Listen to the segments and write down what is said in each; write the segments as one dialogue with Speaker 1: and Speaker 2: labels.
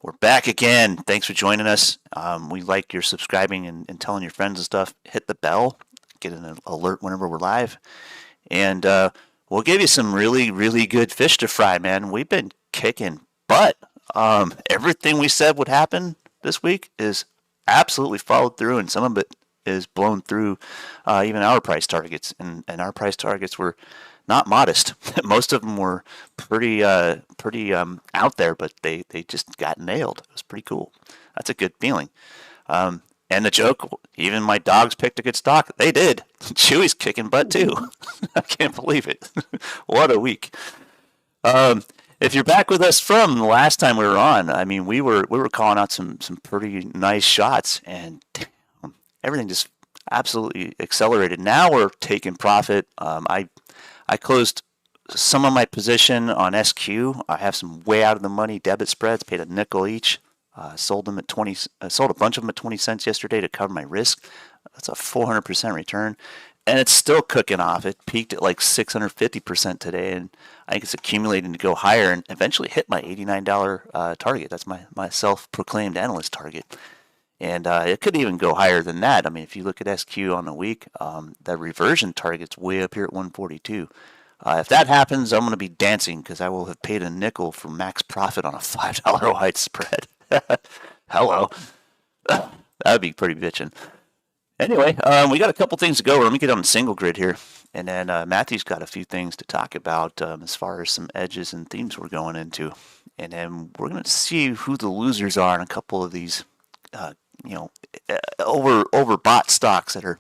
Speaker 1: We're back again. Thanks for joining us. We like your subscribing and telling your friends and stuff. Hit the bell, get an alert whenever we're live, and we'll give you some really, really good fish to fry, man. We've been kicking butt. Everything we said would happen this week is absolutely followed through, and some of it is blown through even our price targets. And our price targets were not modest. Most of them were pretty out there, but they just got nailed. It was pretty cool. That's a good feeling. And the joke, even my dogs picked a good stock. They did. Chewy's kicking butt too. I can't believe it. What a week. If you're back with us from the last time we were on, I mean, we were calling out some pretty nice shots, and everything just absolutely accelerated. Now we're taking profit. I closed some of my position on SQ. I have some way out of the money debit spreads. Paid a nickel each. Sold them at 20. Sold a bunch of them at 20 cents yesterday to cover my risk. That's a 400% return, and it's still cooking off. It peaked at like 650% today, and I think it's accumulating to go higher and eventually hit my $89 target. That's my self-proclaimed analyst target. And it could even go higher than that. I mean, if you look at SQ on the week, the reversion target's way up here at 142. If that happens, I'm going to be dancing because I will have paid a nickel for max profit on a $5 wide spread. Hello. That would be pretty bitchin'. Anyway, we got a couple things to go. Let me get on the single grid here. And then Matthew's got a few things to talk about as far as some edges and themes we're going into. And then we're going to see who the losers are in a couple of these overbought stocks that are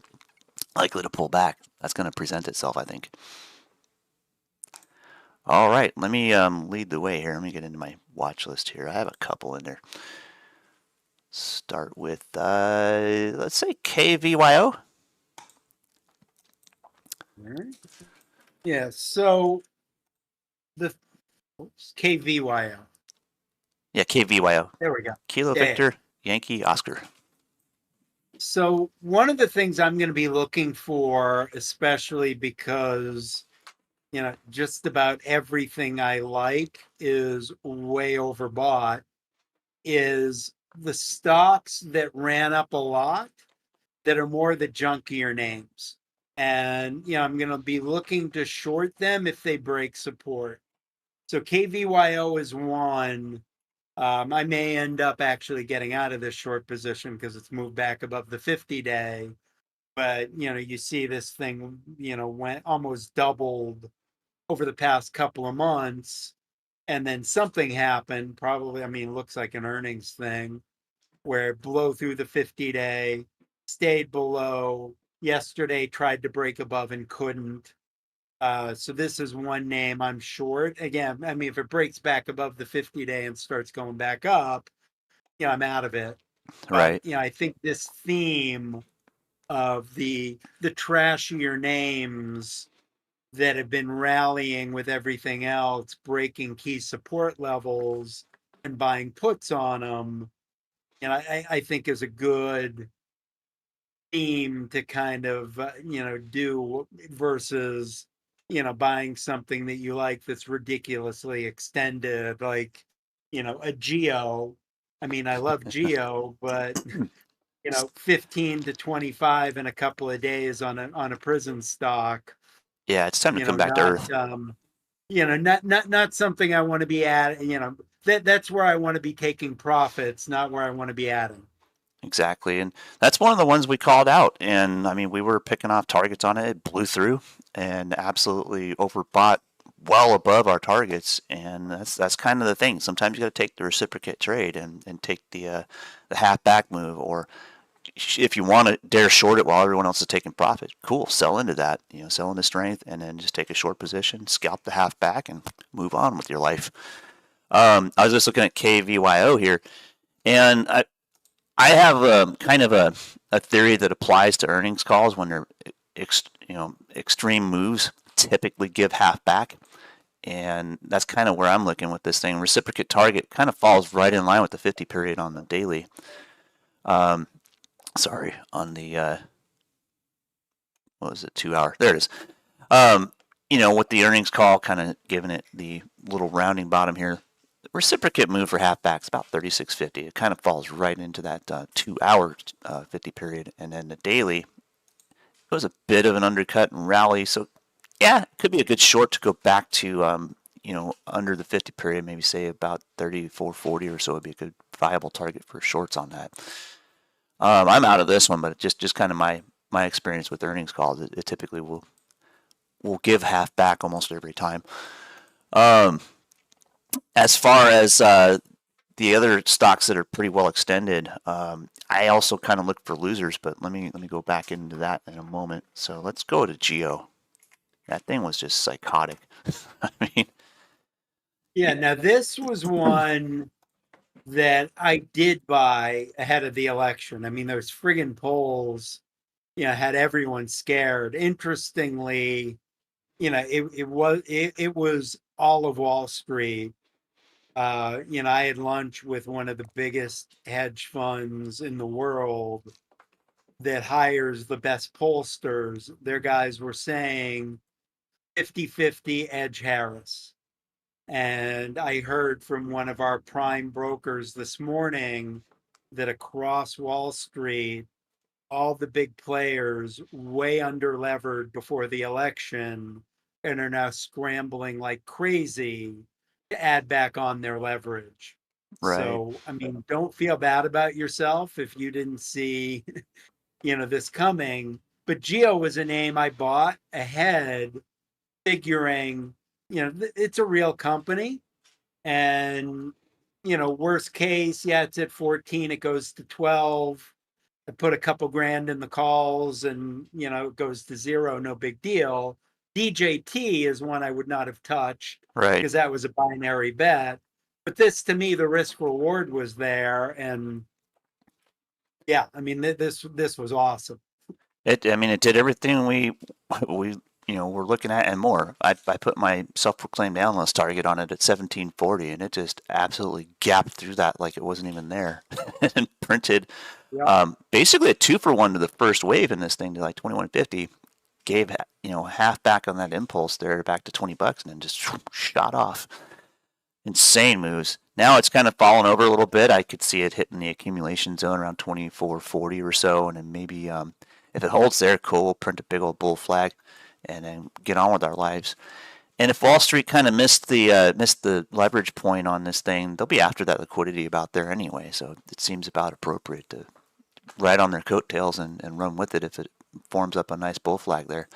Speaker 1: likely to pull back. That's going to present itself, I think. All right, let me lead the way here. Let me get into my watch list here. I have a couple in there. Start with, let's say KVYO.
Speaker 2: Yeah, so the KVYO.
Speaker 1: Yeah, KVYO.
Speaker 2: There we go.
Speaker 1: Kilo Victor, Yankee Oscar.
Speaker 2: So one of the things I'm going to be looking for, especially because, just about everything I like is way overbought, is the stocks that ran up a lot that are more the junkier names. And, I'm going to be looking to short them if they break support. So KVYO is one. I may end up actually getting out of this short position because it's moved back above the 50-day. But, you see this thing, went almost doubled over the past couple of months. And then something happened, probably, it looks like an earnings thing, where it blew through the 50-day, stayed below. Yesterday tried to break above and couldn't. So this is one name I'm short. Again, if it breaks back above the 50-day and starts going back up, I'm out of it.
Speaker 1: Right.
Speaker 2: But, I think this theme of the trashier names that have been rallying with everything else, breaking key support levels and buying puts on them, I think is a good theme to kind of, do versus, buying something that you like that's ridiculously extended, like, a Geo. I love Geo, but 15 to 25 in a couple of days on a prison stock.
Speaker 1: Yeah, it's time to come back to earth.
Speaker 2: Not something I want to be at. That's where I want to be taking profits, not where I want to be adding.
Speaker 1: Exactly, and that's one of the ones we called out. And we were picking off targets on it. It blew through and absolutely overbought well above our targets. And that's kind of the thing. Sometimes you got to take the reciprocate trade and take the half back move, or if you want to dare short it while everyone else is taking profit, cool, sell into that, sell into strength, and then just take a short position, scalp the half back, and move on with your life. I was just looking at KVYO here, and I have kind of a theory that applies to earnings calls when they're extreme moves typically give half back, and that's kind of where I'm looking with this thing. Reciprocate target kind of falls right in line with the 50 period on the daily. Sorry, on the, what was it, 2 hour? There it is. With the earnings call kind of giving it the little rounding bottom here, reciprocate move for halfbacks about 36.50. It kind of falls right into that 2 hour 50 period, and then the daily it was a bit of an undercut and rally. So yeah, it could be a good short to go back to under the 50 period, maybe say about 34.40 or so would be a good viable target for shorts on that. I'm out of this one, but just kind of my experience with earnings calls, it typically will give half back almost every time. As far as the other stocks that are pretty well extended, I also kind of look for losers, but let me go back into that in a moment. So let's go to Geo. That thing was just psychotic. I mean,
Speaker 2: Yeah, now this was one that I did buy ahead of the election. I mean, those friggin' polls, had everyone scared. Interestingly, it was all of Wall Street. I had lunch with one of the biggest hedge funds in the world that hires the best pollsters. Their guys were saying 50-50 Edge Harris. And I heard from one of our prime brokers this morning that across Wall Street, all the big players way under levered before the election and are now scrambling like crazy to add back on their leverage.
Speaker 1: right,
Speaker 2: So, I mean, don't feel bad about yourself if you didn't see, this coming. But Geo was a name I bought ahead, figuring, it's a real company. And, worst case, yeah, it's at 14, it goes to 12. I put a couple grand in the calls and, it goes to zero, no big deal. DJT is one I would not have touched
Speaker 1: right.
Speaker 2: because that was a binary bet. But this, to me, the risk reward was there. And yeah, I mean, this was awesome.
Speaker 1: It did everything we were looking at and more. I put my self-proclaimed analyst target on it at 1740, and it just absolutely gapped through that like it wasn't even there, and printed
Speaker 2: Yeah.
Speaker 1: basically a 2-for-1 to the first wave in this thing to like 2150. Gave half back on that impulse there back to $20, and then just shot off. Insane moves. Now it's kind of fallen over a little bit. I could see it hitting the accumulation zone around 24.40 or so, and then maybe if it holds there, cool, we'll print a big old bull flag and then get on with our lives. And if Wall Street kind of missed the leverage point on this thing, they'll be after that liquidity about there anyway. So it seems about appropriate to ride on their coattails and run with it if it forms up a nice bull flag there.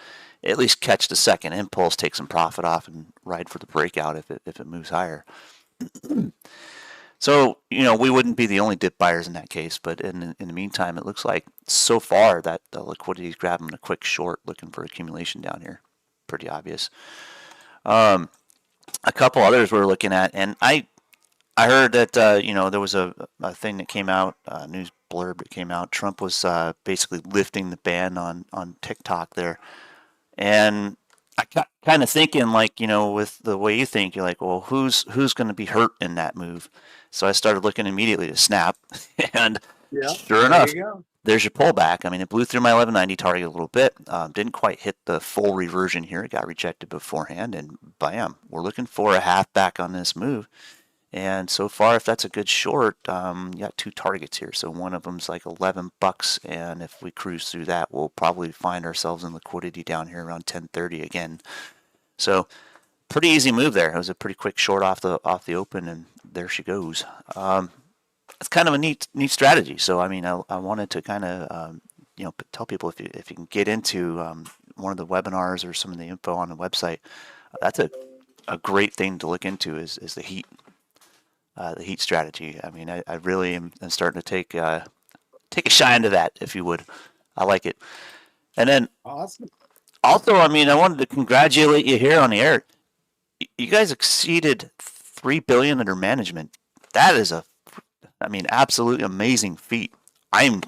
Speaker 1: At least catch the second impulse, take some profit off, and ride for the breakout if it moves higher. So, we wouldn't be the only dip buyers in that case, but in the meantime, it looks like so far that the liquidity is grabbing a quick short looking for accumulation down here. Pretty obvious. A couple others we're looking at, and I heard that, there was a thing that came out, a news blurb that came out. Trump was basically lifting the ban on TikTok there. And I got kind of thinking, like, with the way you think, you're like, well, who's going to be hurt in that move? So I started looking immediately to Snap, and
Speaker 2: Yeah.
Speaker 1: sure enough, there's your pullback. I mean, it blew through my 1190 target a little bit. Didn't quite hit the full reversion here. It got rejected beforehand, and bam, we're looking for a half back on this move. And so far, if that's a good short, you got two targets here. So one of them's like $11, and if we cruise through that, we'll probably find ourselves in liquidity down here around 1030 again. So pretty easy move there. It was a pretty quick short off the open, and there she goes. It's kind of a neat strategy. So I mean, I wanted to kind of tell people if you can get into one of the webinars or some of the info on the website, that's a great thing to look into is the heat. The heat strategy. I mean, I really am starting to take a shine to that, if you would. I like it. And then,
Speaker 2: awesome.
Speaker 1: Also, I mean, I wanted to congratulate you here on the air. You guys exceeded $3 billion under management. That is absolutely amazing feat. I'm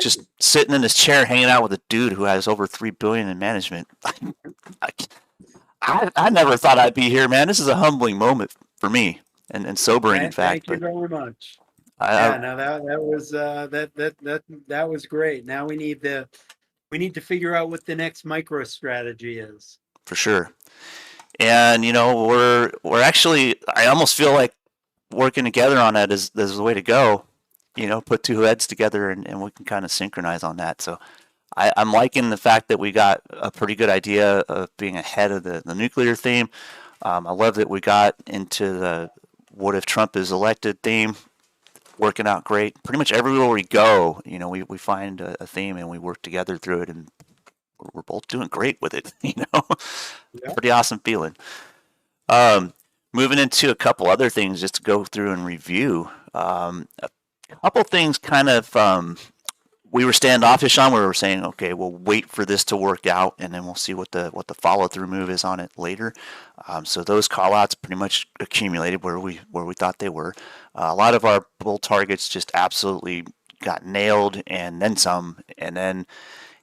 Speaker 1: just sitting in this chair, hanging out with a dude who has over $3 billion in management. I never thought I'd be here, man. This is a humbling moment for me. And sobering, in fact.
Speaker 2: Thank you very much. That was great. Now we need to figure out what the next micro strategy is.
Speaker 1: For sure. And we're actually, I almost feel like working together on that is the way to go. Put two heads together and we can kind of synchronize on that. So I'm liking the fact that we got a pretty good idea of being ahead of the nuclear theme. I love that we got into the what if Trump is elected theme, working out great. Pretty much everywhere we go, we find a theme and we work together through it, and we're both doing great with it.
Speaker 2: Yeah.
Speaker 1: Pretty awesome feeling. Um, Moving into a couple other things just to go through and review. A couple things kind of we were standoffish on. We were saying, okay, we'll wait for this to work out, and then we'll see what the follow through move is on it later. So those call outs pretty much accumulated where we thought they were. A lot of our bull targets just absolutely got nailed, and then some. And then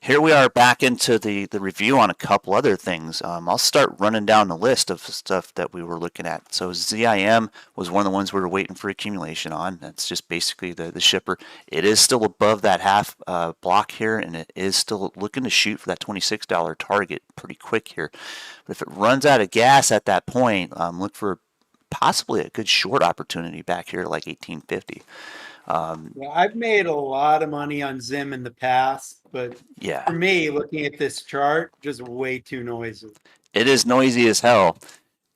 Speaker 1: here we are back into the review on a couple other things. I'll start running down the list of stuff that we were looking at. So ZIM was one of the ones we were waiting for accumulation on. That's just basically the shipper. It is still above that half block here, and it is still looking to shoot for that $26 target pretty quick here. But if it runs out of gas at that point, look for possibly a good short opportunity back here, like 1850.
Speaker 2: Yeah, I've made a lot of money on Zim in the past, but
Speaker 1: Yeah,
Speaker 2: for me, looking at this chart, just way too noisy.
Speaker 1: it is noisy as hell.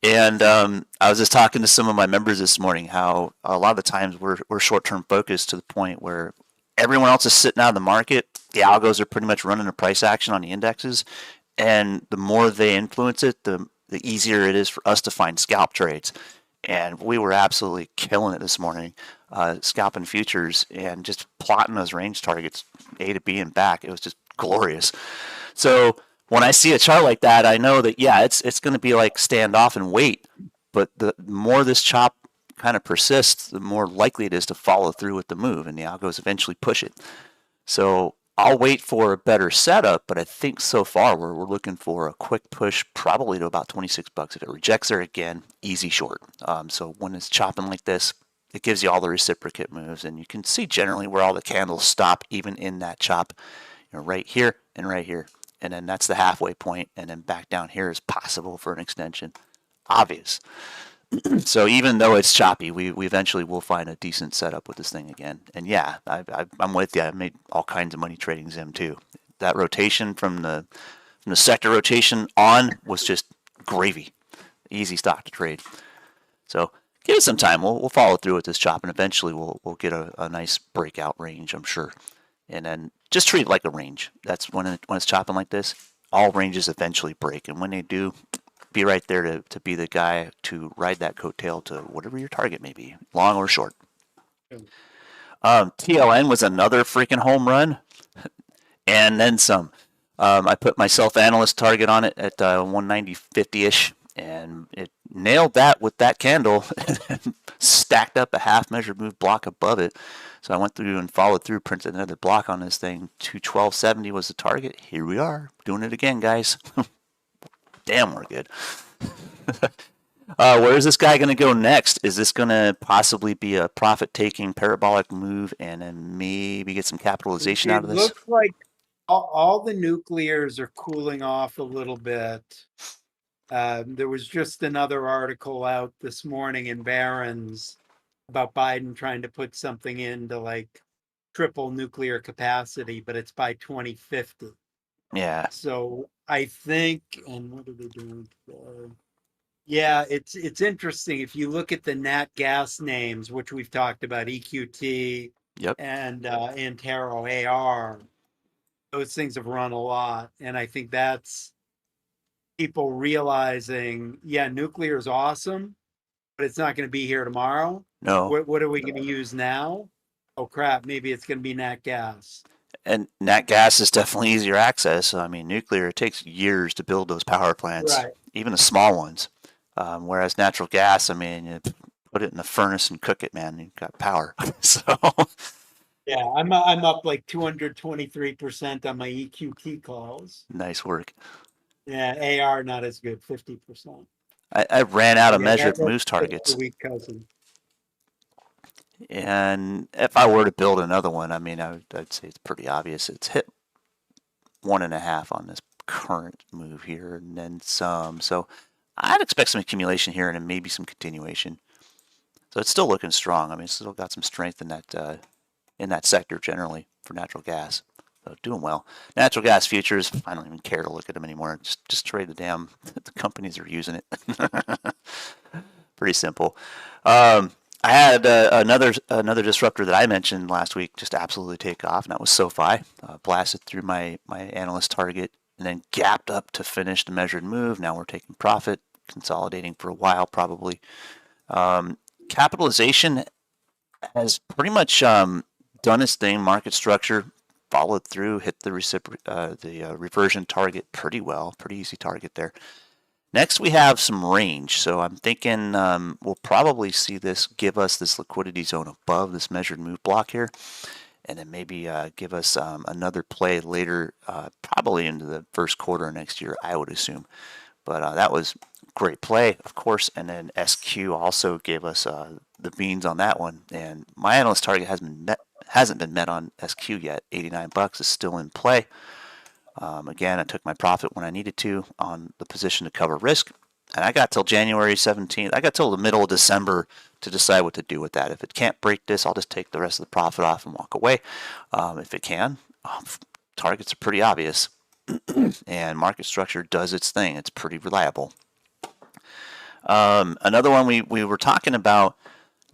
Speaker 1: And I was just talking to some of my members this morning how a lot of the times we're short-term focused to the point where everyone else is sitting out of the market. The algos are pretty much running a price action on the indexes, and the more they influence it, the easier it is for us to find scalp trades. And we were absolutely killing it this morning, scalping futures and just plotting those range targets A to B and back. It was just glorious. So when I see a chart like that, I know that yeah, it's going to be like stand off and wait. But the more this chop kind of persists, the more likely it is to follow through with the move, and the algos eventually push it. So I'll wait for a better setup, but I think so far we're looking for a quick push, probably to about 26 bucks. If it rejects there again, easy short. So when it's chopping like this, it gives you all the reciprocate moves, and you can see generally where all the candles stop, even in that chop, right here and right here. And then that's the halfway point, and then back down here is possible for an extension. Obvious. So even though it's choppy, we eventually will find a decent setup with this thing again. And yeah, I'm with you. I've made all kinds of money trading Zim too. That rotation from the sector rotation on was just gravy, easy stock to trade. So give it some time. We'll follow through with this chop, and eventually we'll get a nice breakout range, I'm sure. And then just treat it like a range. That's when it's chopping like this. All ranges eventually break, and when they do, be right there to be the guy to ride that coattail to whatever your target may be, long or short. TLN was another freaking home run, and then some. I put my self-analyst target on it at 190.50-ish, and it nailed that with that candle, stacked up a half-measured move block above it. So I went through and followed through, printed another block on this thing. 212.70 was the target. Here we are, doing it again, guys. Damn, we're good. Where is this guy going to go next? Is this going to possibly be a profit-taking parabolic move and then maybe get some capitalization out of this?
Speaker 2: It looks like all the nuclears are cooling off a little bit. There was just another article out this morning in Barron's about Biden trying to put something into like triple nuclear capacity, but it's by 2050.
Speaker 1: Yeah.
Speaker 2: So I think, and what are they doing? Yeah, it's interesting. If you look at the nat gas names, which we've talked about, EQT
Speaker 1: Yep.
Speaker 2: and Antero AR, those things have run a lot. And I think that's people realizing, yeah, nuclear is awesome, but it's not going to be here tomorrow.
Speaker 1: No.
Speaker 2: What are we going to use now? Oh crap, maybe it's going to be nat gas.
Speaker 1: And nat gas is definitely easier access. I mean, nuclear, it takes years to build those power plants,
Speaker 2: Right.
Speaker 1: even the small ones. Whereas natural gas, I mean, you put it in the furnace and cook it, man. You've got power. So
Speaker 2: Yeah, I'm up like 223% on my EQT calls.
Speaker 1: nice work.
Speaker 2: Yeah, AR not as good, 50%.
Speaker 1: I ran out of
Speaker 2: Yeah,
Speaker 1: measured
Speaker 2: that's
Speaker 1: moose targets.
Speaker 2: the weak cousin.
Speaker 1: And if I were to build another one, I mean, I'd say it's pretty obvious. It's hit 1.5 on this current move here, and then some. So I'd expect some accumulation here and then maybe some continuation. So it's still looking strong. I mean, it's still got some strength in that sector generally for natural gas. So doing well. Natural gas futures, I don't even care to look at them anymore. Just trade the damn the companies are using it. Pretty simple. I had another disruptor that I mentioned last week just absolutely take off, and that was SoFi. Blasted through my analyst target and then gapped up to finish the measured move. Now we're taking profit, consolidating for a while probably. Capitalization has pretty much done its thing. Market structure followed through, hit the reversion target pretty well. Pretty easy target there. Next, we have some range. So I'm thinking we'll probably see this give us this liquidity zone above this measured move block here, and then maybe give us another play later, probably into the first quarter of next year, I would assume. But that was great play, of course. And then SQ also gave us the beans on that one. And my analyst target hasn't been met on SQ yet. $89 is still in play. Again, I took my profit when I needed to on the position to cover risk. And I got till January 17th. I got till the middle of December to decide what to do with that. If it can't break this, I'll just take the rest of the profit off and walk away. If it can, targets are pretty obvious. And market structure does its thing. It's pretty reliable. Another one we were talking about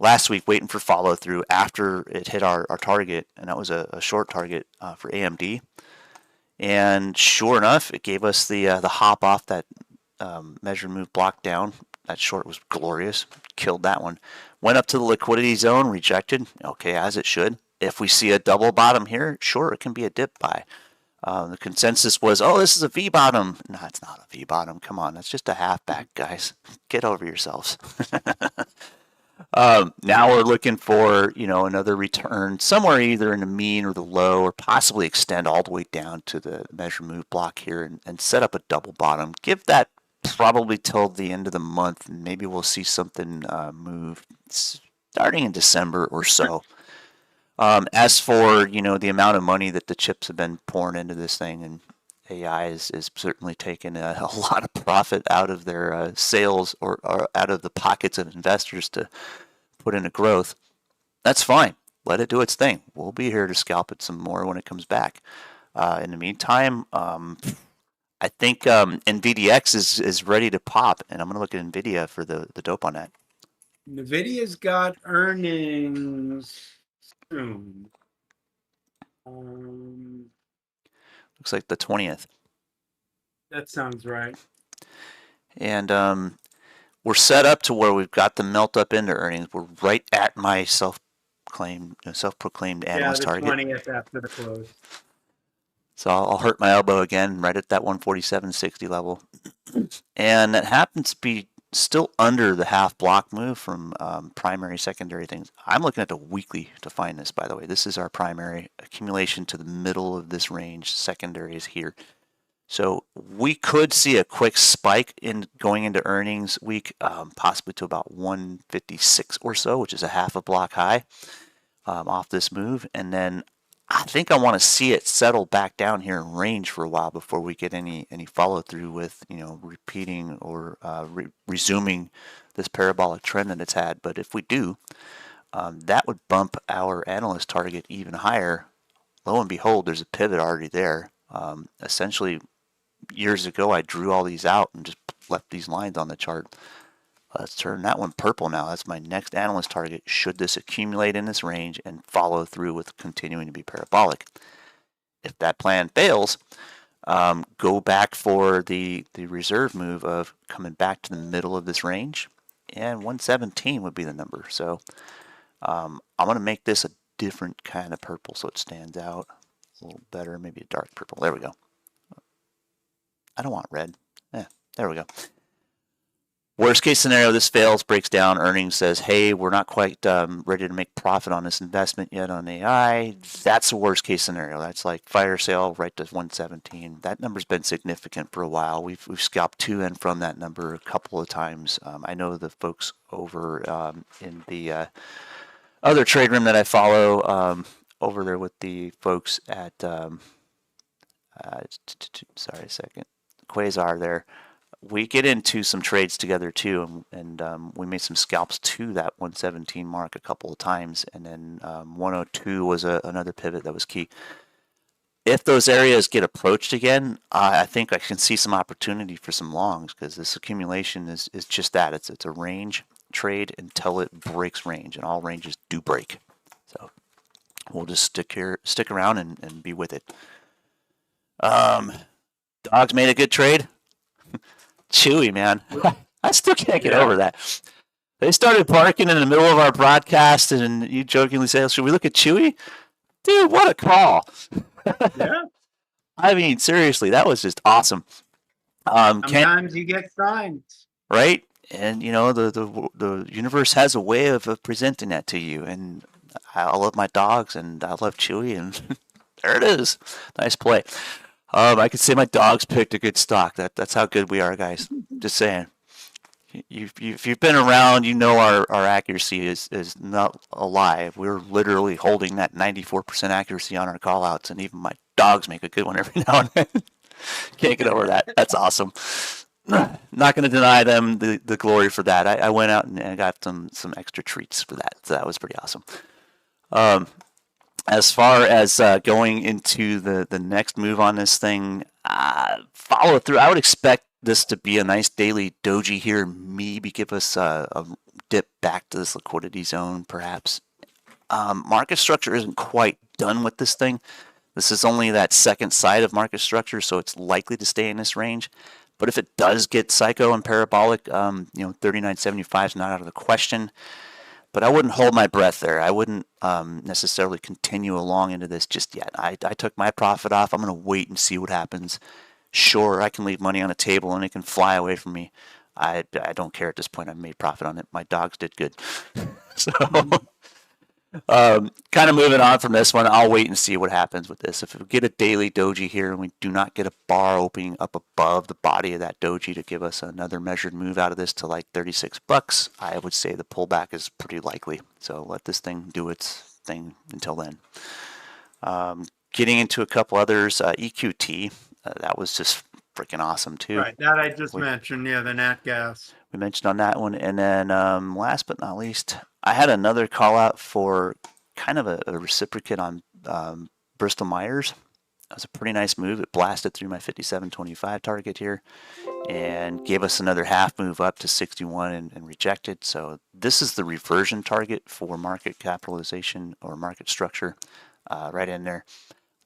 Speaker 1: last week, waiting for follow through after it hit our target, and that was a short target for AMD. And sure enough, it gave us the hop off that measure move block down. That short was glorious. Killed that one. Went up to the liquidity zone, rejected. Okay, as it should. If we see a double bottom here, sure, it can be a dip buy. The consensus was, oh, this is a V bottom. No, it's not a V bottom. Come on, that's just a half back, guys. Get over yourselves. Now we're looking for, another return somewhere either in the mean or the low, or possibly extend all the way down to the measure move block here and set up a double bottom. Give that probably till the end of the month, and maybe we'll see something move starting in December or so. As for the amount of money that the chips have been pouring into this thing, and AI is certainly taking a lot of profit out of their sales or out of the pockets of investors to put into growth. That's fine. Let it do its thing. We'll be here to scalp it some more when it comes back. In the meantime, I think NVDX is ready to pop, and I'm going to look at NVIDIA for the dope on that.
Speaker 2: NVIDIA's got earnings soon.
Speaker 1: Looks like the 20th.
Speaker 2: That sounds right.
Speaker 1: And we're set up to where we've got the melt up into earnings. We're right at my self-proclaimed analyst target.
Speaker 2: Yeah, the 20th after the close.
Speaker 1: So I'll hurt my elbow again right at that 147.60 level. And that happens to be still under the half block move from primary, secondary things. I'm looking at the weekly to find this, by the way. This is our primary accumulation to the middle of this range. Secondary is here. So we could see a quick spike in going into earnings week, possibly to about 156 or so, which is a half a block high off this move. And then I think I want to see it settle back down here in range for a while before we get any follow through with repeating or resuming this parabolic trend that it's had. But if we do, that would bump our analyst target even higher. Lo and behold, there's a pivot already there. Essentially, years ago, I drew all these out and just left these lines on the chart. Let's turn that one purple now. That's my next analyst target. Should this accumulate in this range and follow through with continuing to be parabolic? If that plan fails, go back for the reserve move of coming back to the middle of this range, and 117 would be the number. So I'm going to make this a different kind of purple so it stands out a little better, maybe a dark purple. There we go. I don't want red. There we go. Worst case scenario, this fails, breaks down, earnings says, hey, we're not quite ready to make profit on this investment yet on AI. That's the worst case scenario. That's like fire sale right to 117. That number's been significant for a while. We've scalped to and from that number a couple of times. I know the folks over in the other trade room that I follow over there with the folks at, sorry a second, Quasar there. we get into some trades together too, and we made some scalps to that 117 mark a couple of times, and then 102 was another pivot that was key. If those areas get approached again, I think I can see some opportunity for some longs, because this accumulation is just that. It's a range trade until it breaks range, and all ranges do break. So we'll just stick around and be with it. Dogs made a good trade. Chewy, man. I still can't get over that. They started barking in the middle of our broadcast, and you jokingly say, should we look at Chewy? Dude, what a call.
Speaker 2: Yeah.
Speaker 1: I mean, seriously, that was just awesome.
Speaker 2: Sometimes you get signs.
Speaker 1: Right? And, you know, the universe has a way of presenting that to you. And I love my dogs, and I love Chewy, and there it is. Nice play. I could say my dogs picked a good stock. That's how good we are, guys. Just saying. If you've been around, you know our accuracy is not a lie. We're literally holding that 94% accuracy on our call-outs, and even my dogs make a good one every now and then. Can't get over that. That's awesome. Not going to deny them the glory for that. I went out and got some extra treats for that. So that was pretty awesome. As far as going into the next move on this thing, follow through. I would expect this to be a nice daily doji here, maybe give us a dip back to this liquidity zone, perhaps. Market structure isn't quite done with this thing. This is only that second side of market structure, so it's likely to stay in this range. But if it does get psycho and parabolic, 39.75 is not out of the question. But I wouldn't hold my breath there. I wouldn't necessarily continue along into this just yet. I took my profit off. I'm going to wait and see what happens. Sure, I can leave money on the table and it can fly away from me. I don't care at this point. I've made profit on it. My dogs did good. So, kind of moving on from this one, I'll wait and see what happens with this. If we get a daily doji here and we do not get a bar opening up above the body of that doji to give us another measured move out of this to like $36, I would say the pullback is pretty likely. So let this thing do its thing until then. Getting into a couple others, EQT. That was just freaking awesome too.
Speaker 2: Right, that I just mentioned, yeah, the nat gas.
Speaker 1: We mentioned on that one. And then last but not least, I had another call out for kind of a reciprocate on Bristol Myers. That was a pretty nice move. It blasted through my 57.25 target here and gave us another half move up to 61 and rejected. So this is the reversion target for market capitalization or market structure right in there.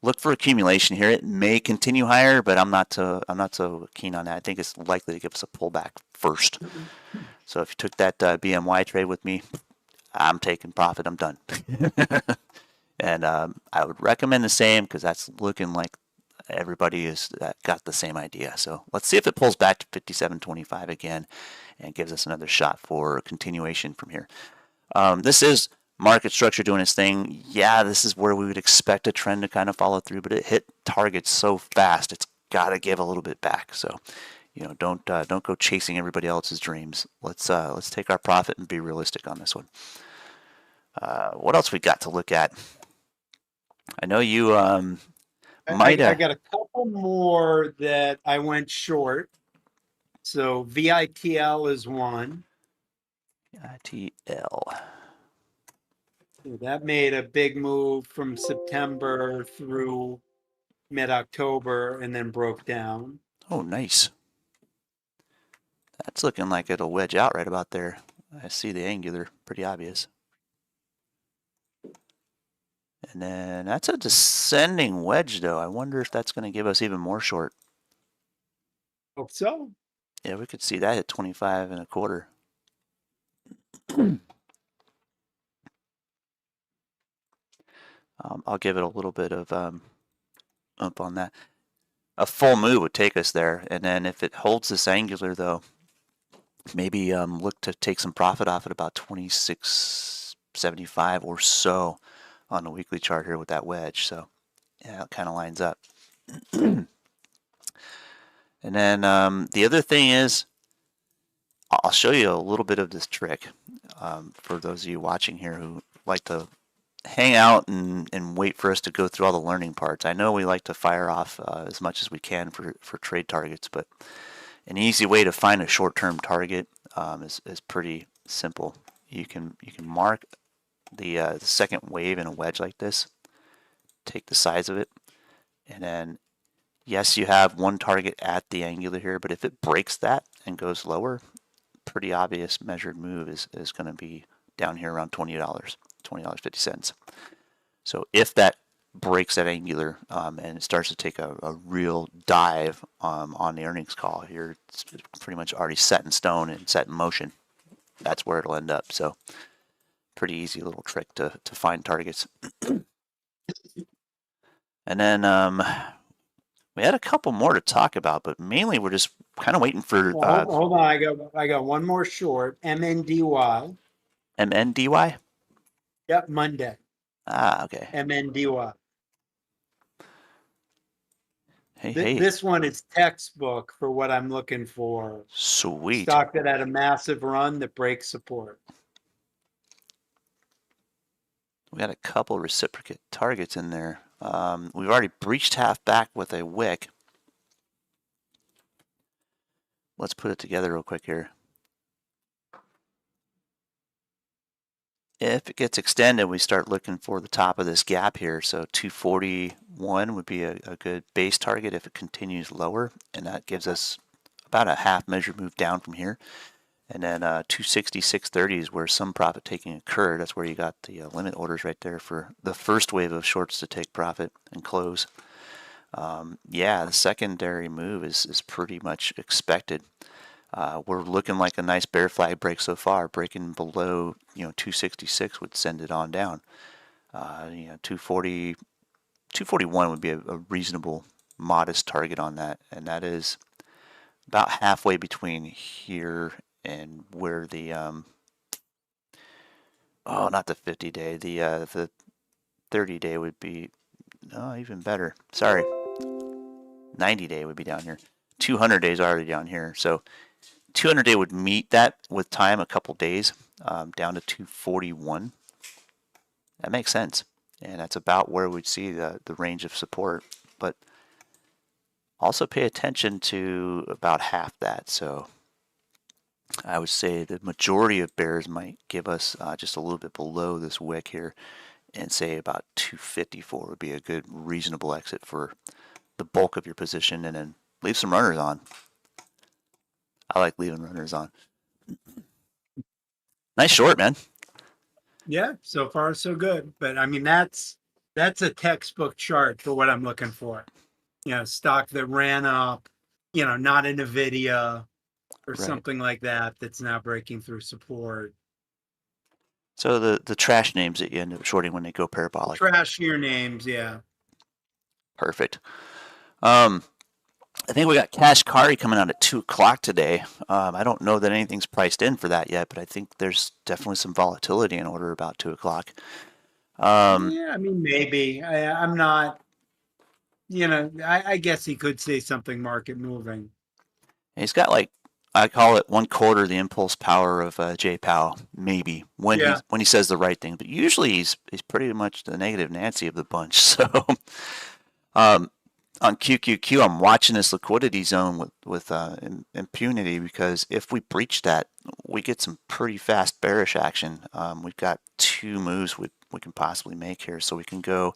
Speaker 1: Look for accumulation here. It may continue higher, but I'm not so keen on that. I think it's likely to give us a pullback first. So if you took that BMY trade with me, I'm taking profit. I'm done. And I would recommend the same because that's looking like everybody has got the same idea. So let's see if it pulls back to 57.25 again and gives us another shot for continuation from here. This is market structure doing its thing. Yeah, this is where we would expect a trend to kind of follow through, but it hit targets so fast, it's got to give a little bit back. So, don't go chasing everybody else's dreams. Let's take our profit and be realistic on this one. What else we got to look at? I know you
Speaker 2: I got a couple more that I went short. So VITL is one.
Speaker 1: VITL.
Speaker 2: That made a big move from September through mid-October and then broke down.
Speaker 1: Oh, nice. That's looking like it'll wedge out right about there. I see the angular, pretty obvious. And then that's a descending wedge, though. I wonder if that's going to give us even more short.
Speaker 2: Hope so.
Speaker 1: Yeah, we could see that at 25 and a quarter. I'll give it a little bit of up on that. A full move would take us there, and then if it holds this angular, though, maybe look to take some profit off at about 26.75 or so on the weekly chart here with that wedge. So yeah, it kind of lines up. And then the other thing is, I'll show you a little bit of this trick for those of you watching here who like to hang out and wait for us to go through all the learning parts. I know we like to fire off as much as we can for trade targets, but An easy way to find a short-term target is pretty simple. You can mark the second wave in a wedge like this, take the size of it, and then yes, you have one target at the angular here, but if it breaks that and goes lower, pretty obvious measured move is going to be down here around $20, $20.50. So if that breaks that angular and it starts to take a real dive on the earnings call here, it's pretty much already set in stone and set in motion. That's where it'll end up. So pretty easy little trick to find targets. And then we had a couple more to talk about, but mainly we're just kind of waiting for.
Speaker 2: Hold on, I got one more short. MNDY.
Speaker 1: MNDY.
Speaker 2: Yep, Monday.
Speaker 1: Okay.
Speaker 2: MNDY.
Speaker 1: Hey.
Speaker 2: This one is textbook for what I'm looking for.
Speaker 1: Sweet.
Speaker 2: Stock that had a massive run that breaks support.
Speaker 1: We got a couple reciprocate targets in there. We've already breached half back with a wick. Let's put it together real quick here. If it gets extended, we start looking for the top of this gap here. So 241 would be a good base target if it continues lower, and that gives us about a half measure move down from here. And then 260, 630 is where some profit taking occurred. That's where you got the limit orders right there for the first wave of shorts to take profit and close. Yeah, the secondary move is pretty much expected. We're looking like a nice bear flag break so far. Breaking below 266 would send it on down. 240, 241 would be a reasonable, modest target on that, and that is about halfway between here and where the not the 50-day, the 30-day would be even better. Sorry, 90-day would be down here. 200 days already down here, so 200-day would meet that with time, a couple days, down to 241. That makes sense, and that's about where we'd see the range of support. But also pay attention to about half that. So I would say the majority of bears might give us just a little bit below this wick here, and say about 254 would be a good reasonable exit for the bulk of your position, and then leave some runners on. I like leaving runners on. Nice short, man.
Speaker 2: Yeah, so far so good. But I mean, that's a textbook chart for what I'm looking for. Stock that ran up, not a Nvidia or something like that that's now breaking through support.
Speaker 1: So the trash names that you end up shorting when they go parabolic.
Speaker 2: Trashier names, yeah.
Speaker 1: Perfect. I think we got Kashkari coming out at 2 o'clock today. I don't know that anything's priced in for that yet, but I think there's definitely some volatility in order about 2 o'clock.
Speaker 2: Yeah, I mean, maybe. I'm not, I guess he could say something market moving.
Speaker 1: He's got I call it 1/4 the impulse power of Jay Powell, maybe, when he says the right thing. But usually he's pretty much the negative Nancy of the bunch. So on QQQ, I'm watching this liquidity zone with impunity, because if we breach that, we get some pretty fast bearish action. We've got 2 moves we can possibly make here. So we can go,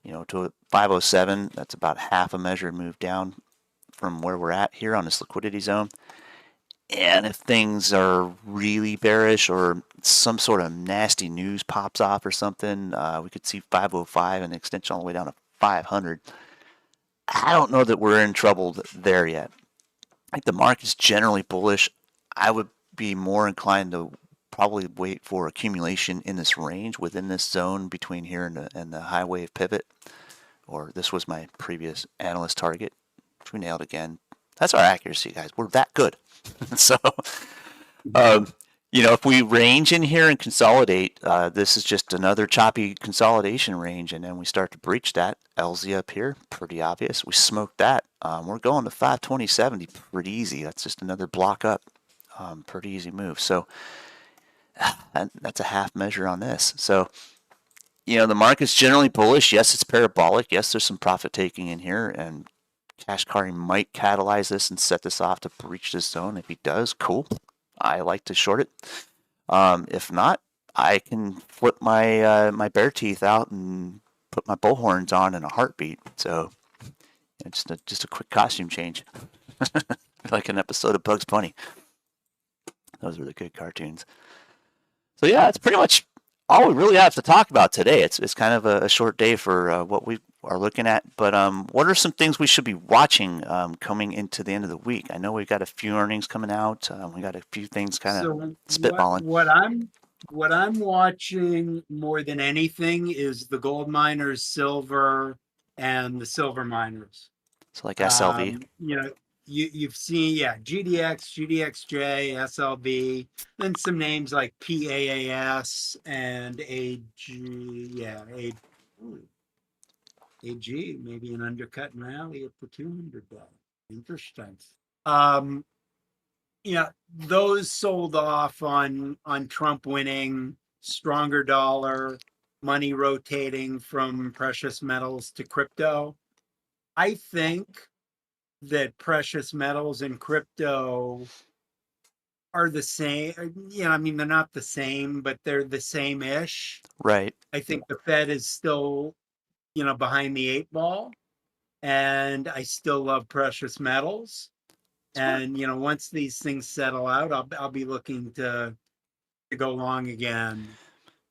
Speaker 1: to 507. That's about half a measure move down from where we're at here on this liquidity zone. And if things are really bearish or some sort of nasty news pops off or something, we could see 505 and extension all the way down to 500. I don't know that we're in trouble there yet. I think the market's generally bullish. I would be more inclined to probably wait for accumulation in this range within this zone between here and the high wave pivot. Or this was my previous analyst target, which we nailed again. That's our accuracy, guys. We're that good. So, if we range in here and consolidate, this is just another choppy consolidation range, and then we start to breach that. LZ up here, pretty obvious. We smoked that. We're going to 520.70 pretty easy. That's just another block up. Pretty easy move. So that's a half measure on this. So, the market's generally bullish. Yes, it's parabolic. Yes, there's some profit taking in here, and Kashkari might catalyze this and set this off to breach this zone. If he does, cool. I like to short it. If not, I can flip my my bear teeth out and put my bullhorns on in a heartbeat. So yeah, just a quick costume change, like an episode of Bugs Bunny. Those were the good cartoons. So yeah, that's pretty much all we really have to talk about today. It's kind of a short day for what we are looking at. But what are some things we should be watching coming into the end of the week? I know we've got a few earnings coming out. We got a few things kind of spitballing.
Speaker 2: What I'm watching more than anything is the gold miners, silver, and the silver miners.
Speaker 1: So like SLV.
Speaker 2: You've seen, GDX, GDXJ, SLV, then some names like PAAS and AG, maybe an undercut rally at the $200. Interesting. Those sold off on Trump winning, stronger dollar, money rotating from precious metals to crypto. I think that precious metals and crypto are the same. They're not the same, but they're the same-ish.
Speaker 1: Right.
Speaker 2: I think the Fed is still, behind the 8 ball, and I still love precious metals. And, once these things settle out, I'll be looking to go long again.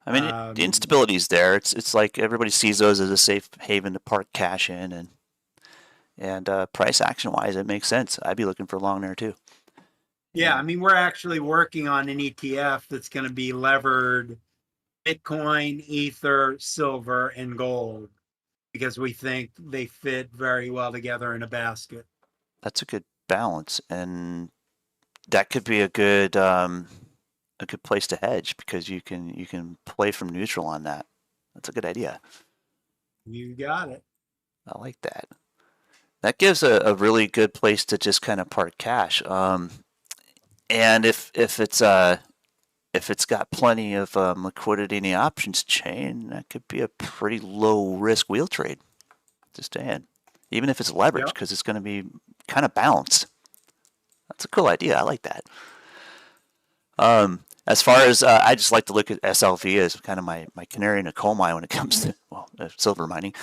Speaker 1: I mean, the instability is there. It's like everybody sees those as a safe haven to park cash in, and price action wise, it makes sense. I'd be looking for long there too.
Speaker 2: Yeah, I mean, we're actually working on an ETF that's going to be levered Bitcoin, Ether, silver, and gold, because we think they fit very well together in a basket.
Speaker 1: That's a good balance, and that could be a good place to hedge, because you can play from neutral on that. That's a good idea.
Speaker 2: You got it.
Speaker 1: I like that. That gives a really good place to just kind of park cash. And if it's got plenty of liquidity in the options chain, that could be a pretty low risk wheel trade. Just saying, even if it's leveraged, because it's going to be kind of balanced. That's a cool idea. I like that. As far as I just like to look at SLV as kind of my canary in a coal mine when it comes to silver mining.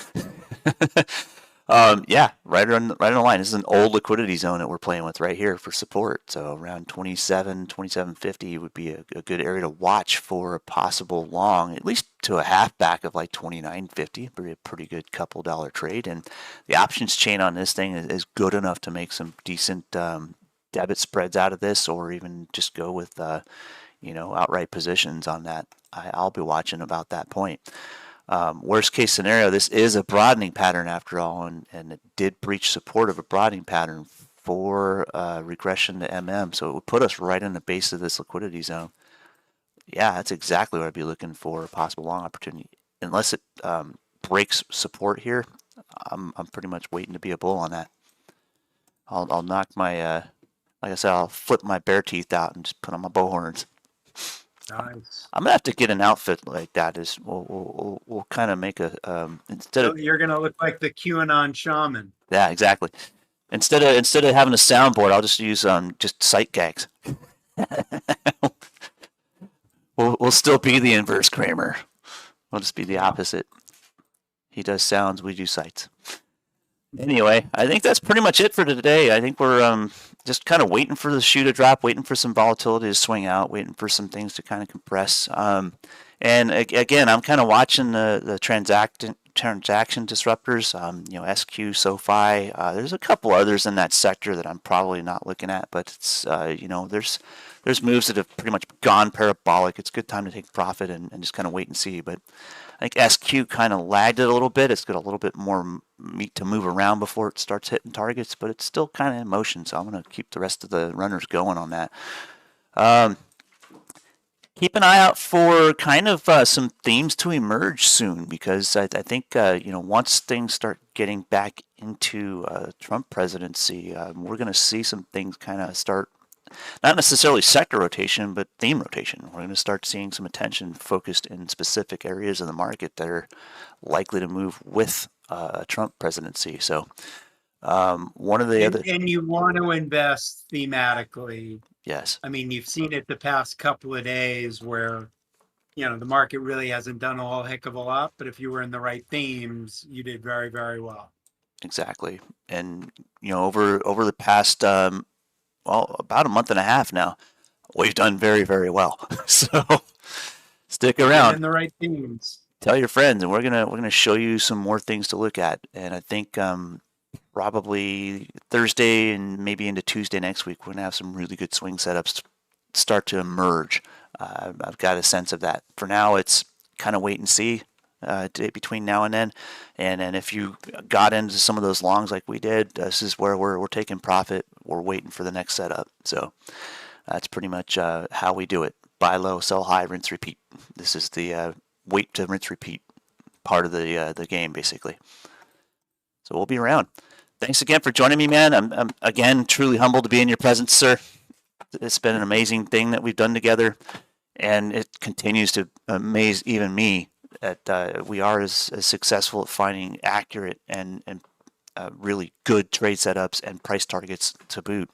Speaker 1: Right on the line. This is an old liquidity zone that we're playing with right here for support. So around 27.50 would be a good area to watch for a possible long, at least to a half back of like 29.50. Be a pretty good couple dollar trade. And the options chain on this thing is good enough to make some decent debit spreads out of this, or even just go with outright positions on that. I'll be watching about that point. Worst case scenario, this is a broadening pattern after all, and it did breach support of a broadening pattern for regression to MM, so it would put us right in the base of this liquidity zone. Yeah, that's exactly what I'd be looking for, a possible long opportunity. Unless it breaks support here, I'm pretty much waiting to be a bull on that. I'll knock my, like I said, I'll flip my bear teeth out and just put on my bow horns.
Speaker 2: Nice.
Speaker 1: I'm gonna have to get an outfit like that. We'll kind of make a instead of
Speaker 2: you're gonna look like the QAnon shaman.
Speaker 1: Yeah, exactly. Instead of having a soundboard, I'll just use just sight gags. We'll still be the inverse Kramer. We'll just be the opposite. He does sounds, we do sights. Anyway, I think that's pretty much it for today. I think we're just kind of waiting for the shoe to drop, waiting for some volatility to swing out, waiting for some things to kind of compress. And again, I'm kind of watching the transaction disruptors, SQ, SoFi. There's a couple others in that sector that I'm probably not looking at, but it's there's moves that have pretty much gone parabolic. It's a good time to take profit and just kind of wait and see. But I think SQ kind of lagged it a little bit. It's got a little bit more meat to move around before it starts hitting targets, but it's still kind of in motion. So I'm going to keep the rest of the runners going on that. Keep an eye out for kind of some themes to emerge soon, because I think once things start getting back into Trump presidency, we're going to see some things kind of start, not necessarily sector rotation, but theme rotation. We're going to start seeing some attention focused in specific areas of the market that are likely to move with a Trump presidency. So One of the other,
Speaker 2: And you want to invest thematically.
Speaker 1: yes,
Speaker 2: I mean, you've seen it the past couple of days where, the market really hasn't done a whole heck of a lot, but if you were in the right themes, you did very, very well.
Speaker 1: exactly. And over the past well, about a month and a half now, we've done very, very well. So stick
Speaker 2: Get
Speaker 1: around,
Speaker 2: in the right themes.
Speaker 1: tell your friends, and we're gonna show you some more things to look at. And I think probably Thursday and maybe into Tuesday next week, we're gonna have some really good swing setups start to emerge. I've got a sense of that. For now, it's kind of wait and see between now and then. And if you got into some of those longs like we did, this is where we're taking profit. We're waiting for the next setup. So that's pretty much how we do it. Buy low, sell high, rinse, repeat. This is the wait to rinse, repeat part of the game, basically. So we'll be around. Thanks again for joining me, man. I'm again truly humbled to be in your presence, sir. It's been an amazing thing that we've done together, and it continues to amaze even me that we are as successful at finding accurate and really good trade setups and price targets to boot.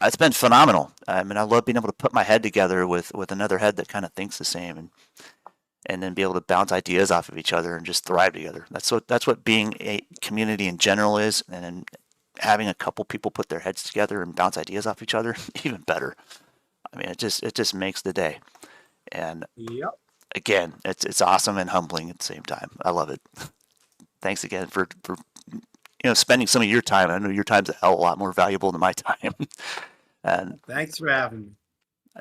Speaker 1: It's been phenomenal. I mean, I love being able to put my head together with another head that kind of thinks the same, and then be able to bounce ideas off of each other and just thrive together. That's what being a community in general is, and then having a couple people put their heads together and bounce ideas off each other, even better. I mean, it just makes the day. And
Speaker 2: Yep.
Speaker 1: again, it's awesome and humbling at the same time. I love it. Thanks again for spending some of your time. I know your time's a hell of a lot more valuable than my time. and
Speaker 2: Thanks for having me.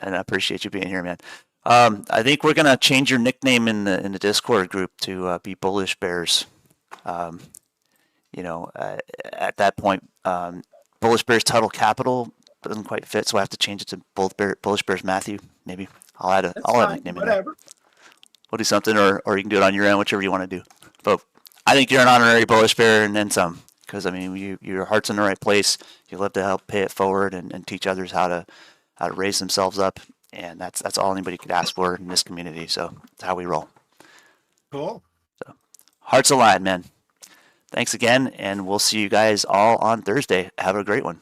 Speaker 1: and I appreciate you being here, man. I think we're gonna change your nickname in the Discord group to be Bullishbrs. Um, at that point, Bullishbrs Tuttle Capital doesn't quite fit, so I have to change it to Bullishbrs Matthew. Maybe I'll add
Speaker 2: That's
Speaker 1: a
Speaker 2: fine.
Speaker 1: nickname in there.
Speaker 2: Whatever.
Speaker 1: We'll do something, or you can do it on your end, whichever you want to do. But I think you're an honorary Bullish Bear and then some, because I mean, your heart's in the right place. You love to help pay it forward and teach others how to raise themselves up, and that's all anybody could ask for in this community. So that's how we roll.
Speaker 2: Cool.
Speaker 1: So hearts aligned, man. Thanks again, and we'll see you guys all on Thursday. Have a great one.